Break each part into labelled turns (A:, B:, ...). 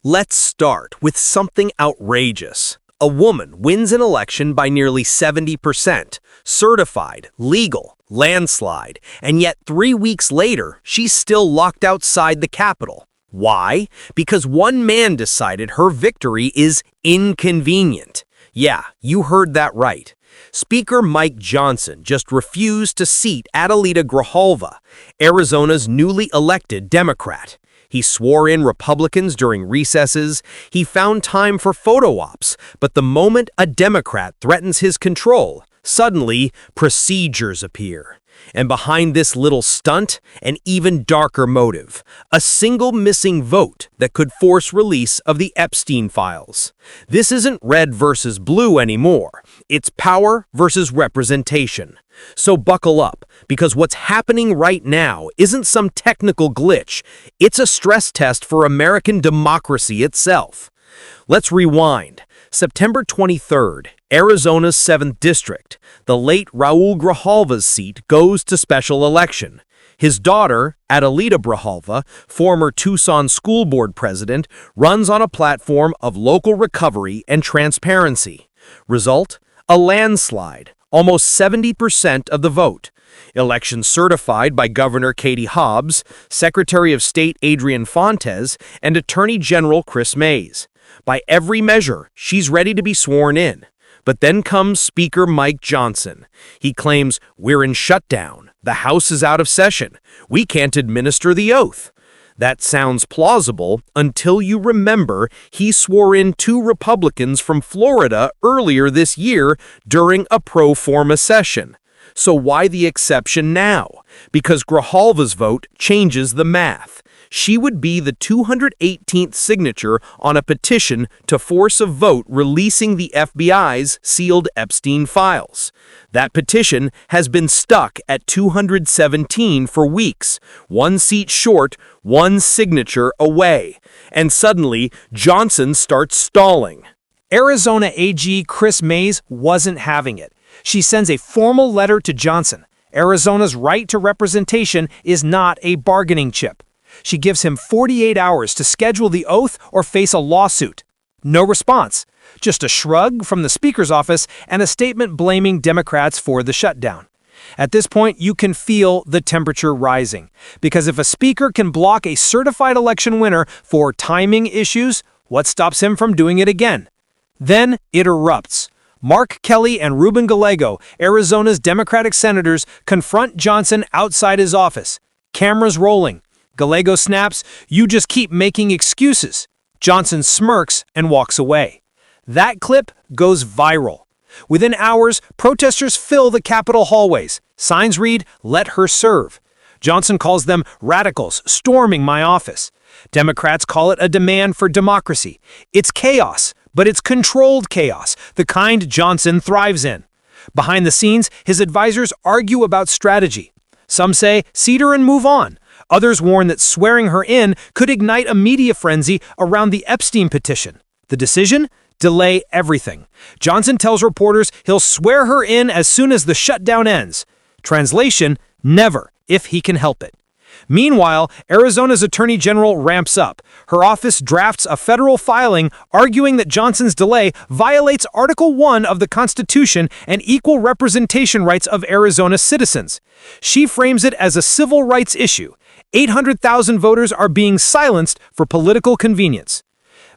A: Let's start with something outrageous. A woman wins an election by nearly 70%, certified, legal, landslide, and yet 3 weeks later, she's still locked outside the Capitol. Why? Because one man decided her victory is inconvenient. Yeah, you heard that right. Speaker Mike Johnson just refused to seat Adelita Grijalva, Arizona's newly elected Democrat. He swore in Republicans during recesses. He found time for photo ops, but the moment a Democrat threatens his control, suddenly procedures appear. And behind this little stunt, an even darker motive, a single missing vote that could force release of the Epstein files. This isn't red versus blue anymore. It's power versus representation. So buckle up, because what's happening right now isn't some technical glitch. It's a stress test for American democracy itself. Let's rewind. September 23rd, Arizona's 7th District. The late Raul Grijalva's seat goes to special election. His daughter, Adelita Grijalva, former Tucson school board president, runs on a platform of local recovery and transparency. Result? A landslide, almost 70% of the vote. Election certified by Governor Katie Hobbs, Secretary of State Adrian Fontes, and Attorney General Kris Mayes. By every measure, she's ready to be sworn in. But then comes Speaker Mike Johnson. He claims, "We're in shutdown. The House is out of session. We can't administer the oath." That sounds plausible until you remember he swore in 2 Republicans from Florida earlier this year during a pro forma session. So why the exception now? Because Grijalva's vote changes the math. She would be the 218th signature on a petition to force a vote releasing the FBI's sealed Epstein files. That petition has been stuck at 217 for weeks, 1 seat short, 1 signature away. And suddenly, Johnson starts stalling.
B: Arizona AG Kris Mayes wasn't having it. She sends a formal letter to Johnson. Arizona's right to representation is not a bargaining chip. She gives him 48 hours to schedule the oath or face a lawsuit. No response. Just a shrug from the Speaker's office and a statement blaming Democrats for the shutdown. At this point, you can feel the temperature rising. Because if a Speaker can block a certified election winner for timing issues, what stops him from doing it again? Then it erupts. Mark Kelly and Ruben Gallego, Arizona's Democratic senators, confront Johnson outside his office. Cameras rolling. Gallego snaps, "You just keep making excuses." Johnson smirks and walks away. That clip goes viral. Within hours, protesters fill the Capitol hallways. Signs read, "Let her serve." Johnson calls them radicals storming my office. Democrats call it a demand for democracy. It's chaos, but it's controlled chaos, the kind Johnson thrives in. Behind the scenes, his advisors argue about strategy. Some say, seat her and move on. Others warn that swearing her in could ignite a media frenzy around the Epstein petition. The decision? Delay everything. Johnson tells reporters he'll swear her in as soon as the shutdown ends. Translation, never, if he can help it. Meanwhile, Arizona's Attorney General ramps up. Her office drafts a federal filing arguing that Johnson's delay violates Article 1 of the Constitution and equal representation rights of Arizona citizens. She frames it as a civil rights issue. 800,000 voters are being silenced for political convenience.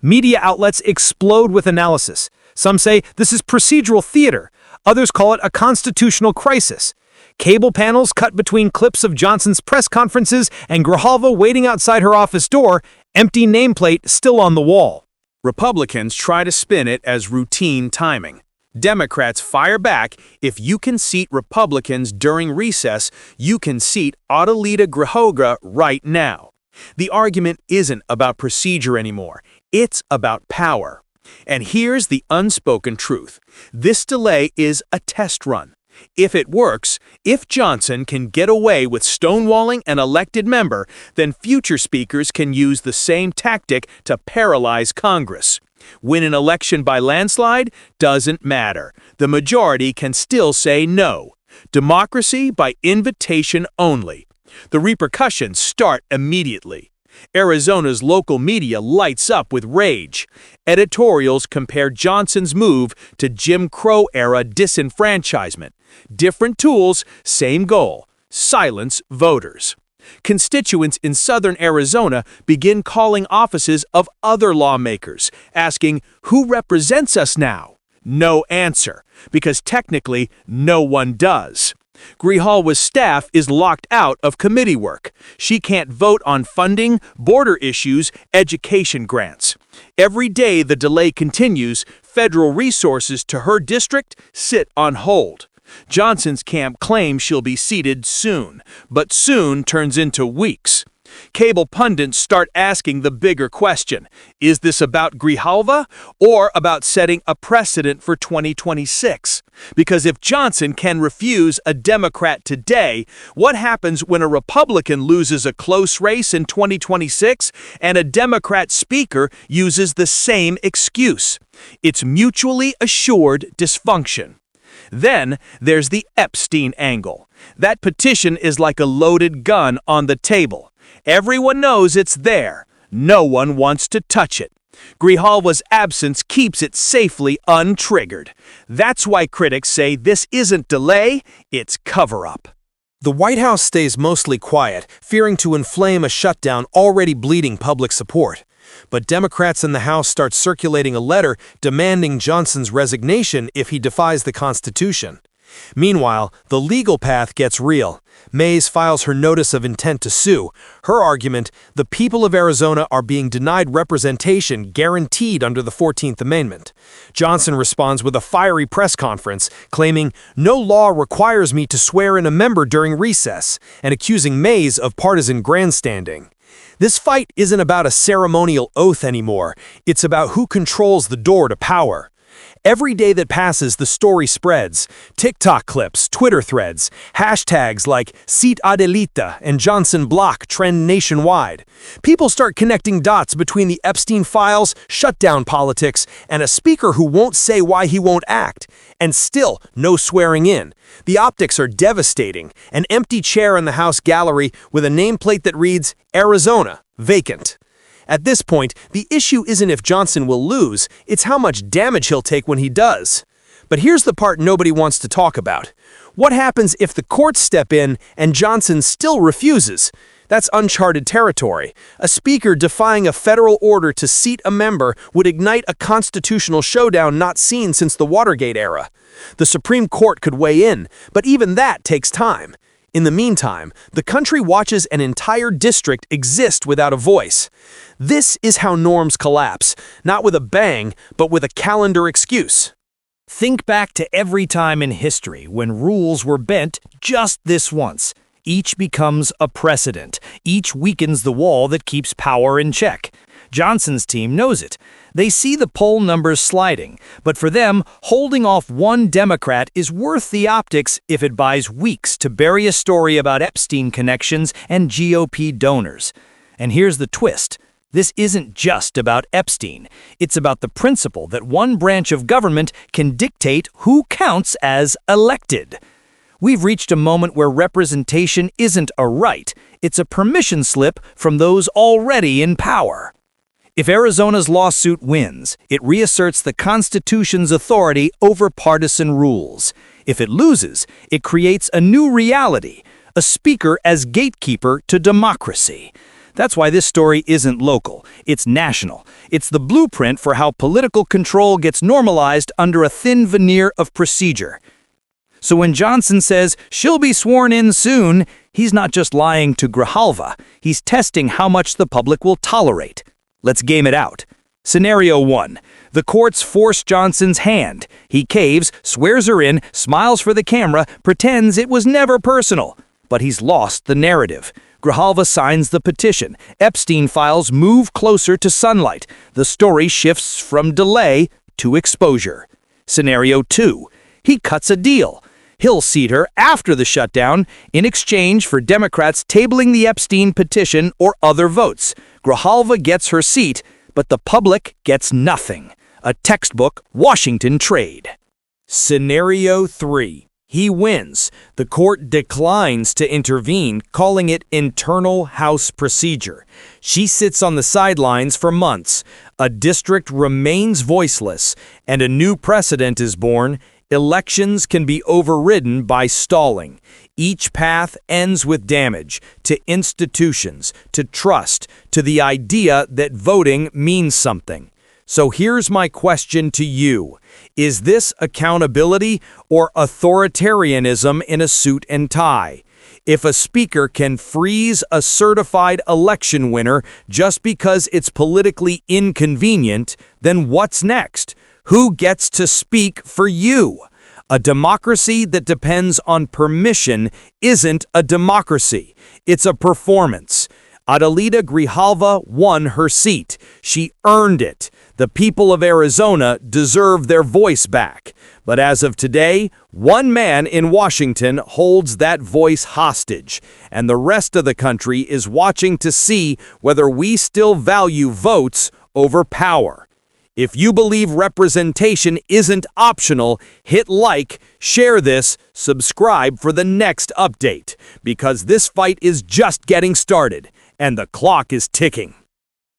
B: Media outlets explode with analysis. Some say this is procedural theater. Others call it a constitutional crisis. Cable panels cut between clips of Johnson's press conferences and Grijalva waiting outside her office door, empty nameplate still on the wall.
A: Republicans try to spin it as routine timing. Democrats fire back. If you can seat Republicans during recess, you can seat Adelita Grijalva right now. The argument isn't about procedure anymore. It's about power. And here's the unspoken truth. This delay is a test run. If it works, if Johnson can get away with stonewalling an elected member, then future speakers can use the same tactic to paralyze Congress. Win an election by landslide doesn't matter. The majority can still say no. Democracy by invitation only. The repercussions start immediately.
C: Arizona's local media lights up with rage. Editorials compare Johnson's move to Jim Crow-era disenfranchisement. Different tools, same goal: silence voters. Constituents in southern Arizona begin calling offices of other lawmakers, asking, "Who represents us now?" No answer, because technically no one does. Grijalva's staff is locked out of committee work. She can't vote on funding, border issues, education grants. Every day the delay continues, federal resources to her district sit on hold. Johnson's camp claims she'll be seated soon, but soon turns into weeks. Cable pundits start asking the bigger question: is this about Grijalva or about setting a precedent for 2026? Because if Johnson can refuse a Democrat today, what happens when a Republican loses a close race in 2026 and a Democrat speaker uses the same excuse? It's mutually assured dysfunction. Then there's the Epstein angle. That petition is like a loaded gun on the table. Everyone knows it's there. No one wants to touch it. Grijalva's absence keeps it safely untriggered. That's why critics say this isn't delay, it's cover-up.
A: The White House stays mostly quiet, fearing to inflame a shutdown already bleeding public support. But Democrats in the House start circulating a letter demanding Johnson's resignation if he defies the Constitution. Meanwhile, the legal path gets real. Mayes files her notice of intent to sue. Her argument: the people of Arizona are being denied representation guaranteed under the 14th Amendment. Johnson responds with a fiery press conference, claiming no law requires me to swear in a member during recess, and accusing Mayes of partisan grandstanding. This fight isn't about a ceremonial oath anymore. It's about who controls the door to power. Every day that passes, the story spreads. TikTok clips, Twitter threads, hashtags like Seat Adelita and Johnson Block trend nationwide. People start connecting dots between the Epstein files, shutdown politics, and a speaker who won't say why he won't act. And still, no swearing in. The optics are devastating. An empty chair in the House gallery with a nameplate that reads, Arizona, vacant. At this point, the issue isn't if Johnson will lose, it's how much damage he'll take when he does. But here's the part nobody wants to talk about. What happens if the courts step in and Johnson still refuses? That's uncharted territory. A speaker defying a federal order to seat a member would ignite a constitutional showdown not seen since the Watergate era. The Supreme Court could weigh in, but even that takes time. In the meantime, the country watches an entire district exist without a voice. This is how norms collapse, not with a bang, but with a calendar excuse.
B: Think back to every time in history when rules were bent just this once. Each becomes a precedent. Each weakens the wall that keeps power in check. Johnson's team knows it. They see the poll numbers sliding, but for them, holding off one Democrat is worth the optics if it buys weeks to bury a story about Epstein connections and GOP donors. And here's the twist. This isn't just about Epstein. It's about the principle that one branch of government can dictate who counts as elected. We've reached a moment where representation isn't a right, it's a permission slip from those already in power. If Arizona's lawsuit wins, it reasserts the Constitution's authority over partisan rules. If it loses, it creates a new reality, a speaker as gatekeeper to democracy. That's why this story isn't local, it's national. It's the blueprint for how political control gets normalized under a thin veneer of procedure. So when Johnson says she'll be sworn in soon, he's not just lying to Grijalva, he's testing how much the public will tolerate. Let's game it out. Scenario 1. The courts force Johnson's hand. He caves, swears her in, smiles for the camera, pretends it was never personal. But he's lost the narrative. Grijalva signs the petition. Epstein files move closer to sunlight. The story shifts from delay to exposure. Scenario 2. He cuts a deal. He'll seat her after the shutdown in exchange for Democrats tabling the Epstein petition or other votes. Grijalva gets her seat, but the public gets nothing. A textbook Washington trade.
A: Scenario 3. He wins. The court declines to intervene, calling it internal House procedure. She sits on the sidelines for months. A district remains voiceless, and a new precedent is born. Elections can be overridden by stalling. Each path ends with damage to institutions, to trust, to the idea that voting means something. So here's my question to you. Is this accountability or authoritarianism in a suit and tie? If a speaker can freeze a certified election winner just because it's politically inconvenient, then what's next? Who gets to speak for you? A democracy that depends on permission isn't a democracy. It's a performance. Adelita Grijalva won her seat. She earned it. The people of Arizona deserve their voice back. But as of today, one man in Washington holds that voice hostage, and the rest of the country is watching to see whether we still value votes over power. If you believe representation isn't optional, hit like, share this, subscribe for the next update, because this fight is just getting started, and the clock is ticking.